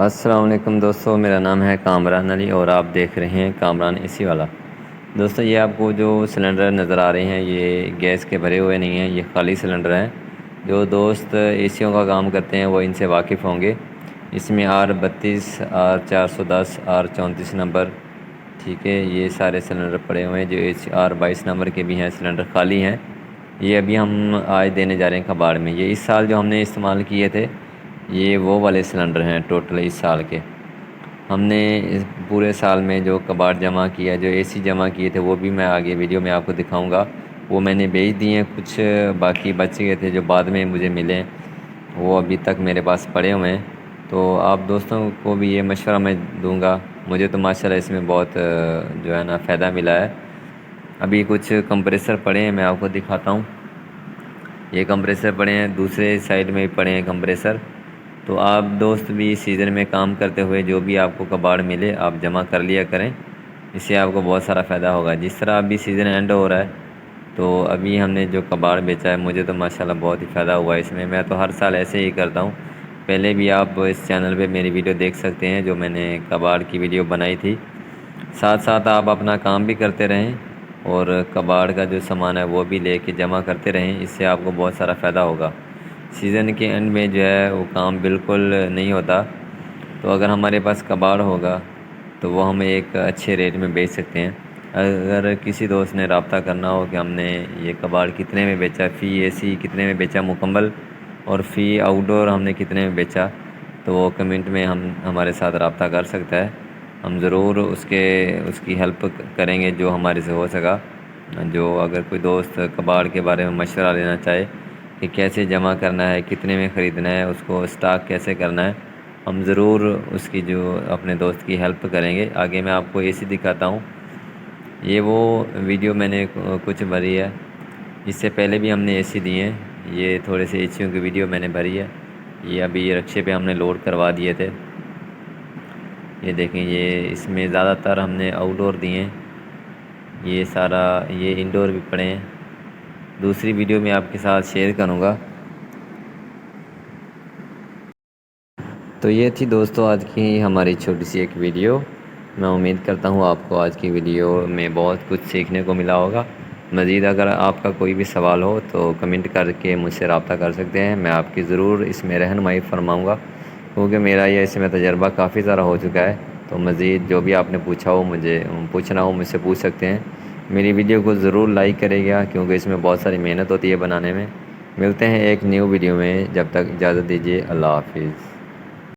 السلام علیکم دوستو، میرا نام ہے کامران علی اور آپ دیکھ رہے ہیں کامران اے سی والا۔ دوستو یہ آپ کو جو سلنڈر نظر آ رہے ہیں یہ گیس کے بھرے ہوئے نہیں ہیں، یہ خالی سلنڈر ہیں۔ جو دوست اے سیوں کا کام کرتے ہیں وہ ان سے واقف ہوں گے۔ اس میں R32 R410 R34 نمبر، ٹھیک ہے، یہ سارے سلنڈر پڑے ہوئے ہیں۔ جو R22 نمبر کے بھی ہیں سلنڈر خالی ہیں، یہ ابھی ہم آج دینے جا رہے ہیں کباڑ میں۔ یہ اس سال جو ہم نے استعمال کیے تھے یہ وہ والے سلنڈر ہیں ٹوٹل اس سال کے۔ ہم نے اس پورے سال میں جو کباڑ جمع کیا، جو اے سی جمع کیے تھے، وہ بھی میں آگے ویڈیو میں آپ کو دکھاؤں گا۔ وہ میں نے بیچ دیے ہیں، کچھ باقی بچ گئے تھے جو بعد میں مجھے ملے، وہ ابھی تک میرے پاس پڑے ہوئے ہیں۔ تو آپ دوستوں کو بھی یہ مشورہ میں دوں گا، مجھے تو ماشاءاللہ اس میں بہت جو ہے نا فائدہ ملا ہے۔ ابھی کچھ کمپریسر پڑے ہیں، میں آپ کو دکھاتا ہوں۔ یہ کمپریسر پڑے ہیں، دوسرے سائڈ میں بھی پڑے ہیں کمپریسر۔ تو آپ دوست بھی سیزن میں کام کرتے ہوئے جو بھی آپ کو کباڑ ملے آپ جمع کر لیا کریں، اس سے آپ کو بہت سارا فائدہ ہوگا۔ جس طرح ابھی سیزن اینڈ ہو رہا ہے تو ابھی ہم نے جو کباڑ بیچا ہے مجھے تو ماشاءاللہ بہت ہی فائدہ ہوا اس میں تو ہر سال ایسے ہی کرتا ہوں۔ پہلے بھی آپ اس چینل پہ میری ویڈیو دیکھ سکتے ہیں جو میں نے کباڑ کی ویڈیو بنائی تھی۔ ساتھ ساتھ آپ اپنا کام بھی کرتے رہیں اور کباڑ کا جو سامان ہے وہ بھی لے کے جمع کرتے رہیں، اس سے آپ کو بہت سارا فائدہ ہوگا۔ سیزن کے اینڈ میں جو ہے وہ کام بالکل نہیں ہوتا، تو اگر ہمارے پاس کباڑ ہوگا تو وہ ہم ایک اچھے ریٹ میں بیچ سکتے ہیں۔ اگر کسی دوست نے رابطہ کرنا ہو کہ ہم نے یہ کباڑ کتنے میں بیچا، فی اے سی کتنے میں بیچا مکمل، اور فی آؤٹ ڈور ہم نے کتنے میں بیچا، تو وہ کمنٹ میں ہمارے ساتھ رابطہ کر سکتا ہے۔ ہم ضرور اس کی ہیلپ کریں گے جو ہمارے سے ہو سکا۔ جو اگر کوئی دوست کباڑ کے بارے میں مشورہ لینا چاہے کہ کیسے جمع کرنا ہے، کتنے میں خریدنا ہے، اس کو اسٹاک کیسے کرنا ہے، ہم ضرور اس کی جو اپنے دوست کی ہیلپ کریں گے۔ آگے میں آپ کو اے سی دکھاتا ہوں۔ یہ وہ ویڈیو میں نے کچھ بھری ہے، اس سے پہلے بھی ہم نے اے سی دیے ہیں۔ یہ تھوڑے سے اے سیوں کی ویڈیو میں نے بھری ہے، یہ ابھی رکشے پہ ہم نے لوڈ کروا دیے تھے۔ یہ دیکھیں، یہ اس میں زیادہ تر ہم نے آؤٹ ڈور دیے ہیں، یہ سارا یہ انڈور بھی پڑے ہیں۔ دوسری ویڈیو میں آپ کے ساتھ شیئر کروں گا۔ تو یہ تھی دوستو آج کی ہماری چھوٹی سی ایک ویڈیو۔ میں امید کرتا ہوں آپ کو آج کی ویڈیو میں بہت کچھ سیکھنے کو ملا ہوگا۔ مزید اگر آپ کا کوئی بھی سوال ہو تو کمنٹ کر کے مجھ سے رابطہ کر سکتے ہیں، میں آپ کی ضرور اس میں رہنمائی فرماؤں گا، کیونکہ میرا یہ اس میں تجربہ کافی سارا ہو چکا ہے۔ تو مزید جو بھی آپ نے پوچھا ہو، مجھے پوچھنا ہو، مجھ سے پوچھ سکتے ہیں۔ میری ویڈیو کو ضرور لائک کرے گا کیونکہ اس میں بہت ساری محنت ہوتی ہے بنانے میں۔ ملتے ہیں ایک نیو ویڈیو میں، جب تک اجازت دیجیے، اللہ حافظ۔